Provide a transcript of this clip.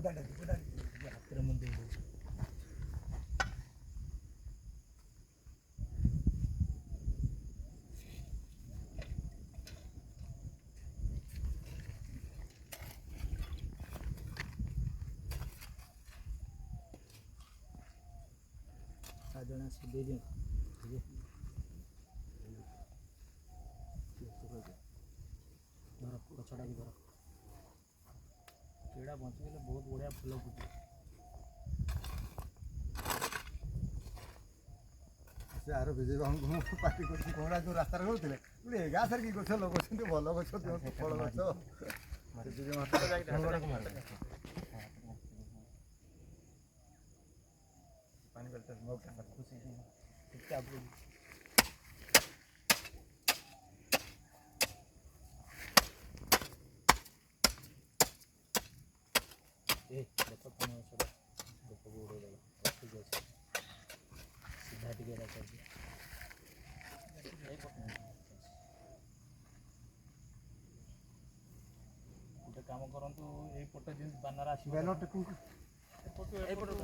ହାତରେ ମୁଁ ଦେଇଦେବି। ଜଣେ ଆସି ଦେଇଦିଅନ୍ତୁ ଧର ଗଛଟା ବି ଧର ସେଇଟା ବଞ୍ଚିଗଲେ ବହୁତ ବଢ଼ିଆ ଫୁଲ ଫୁଟେ। ସେ ଆର ବିଜୟ ବାବୁଙ୍କୁ ମୁଁ ପାର୍ଟି କରୁଛି କହୁନା ଯେଉଁ ରାସ୍ତାରେ ରହୁଥିଲେ ଏ ଗାଁ ସାର୍ କି ଗଛ ଲଗାଉଛନ୍ତି ଭଲ ଗଛ ଦିଅନ୍ତୁ ଫଳ ଗଛ ପାଣି ଦେଖ ତମ ଗଛଟା ଲୋକକୁ ଉଡ଼େଇଦେବ ଠିକ୍ ଅଛି ସିଧା ଟିକେ କରିଦିଅ ଗୋଟେ କାମ କରନ୍ତୁ ଏଇପଟେ ଯେମିତି ବାନାର ଆସିବ ଏଇପଟୁ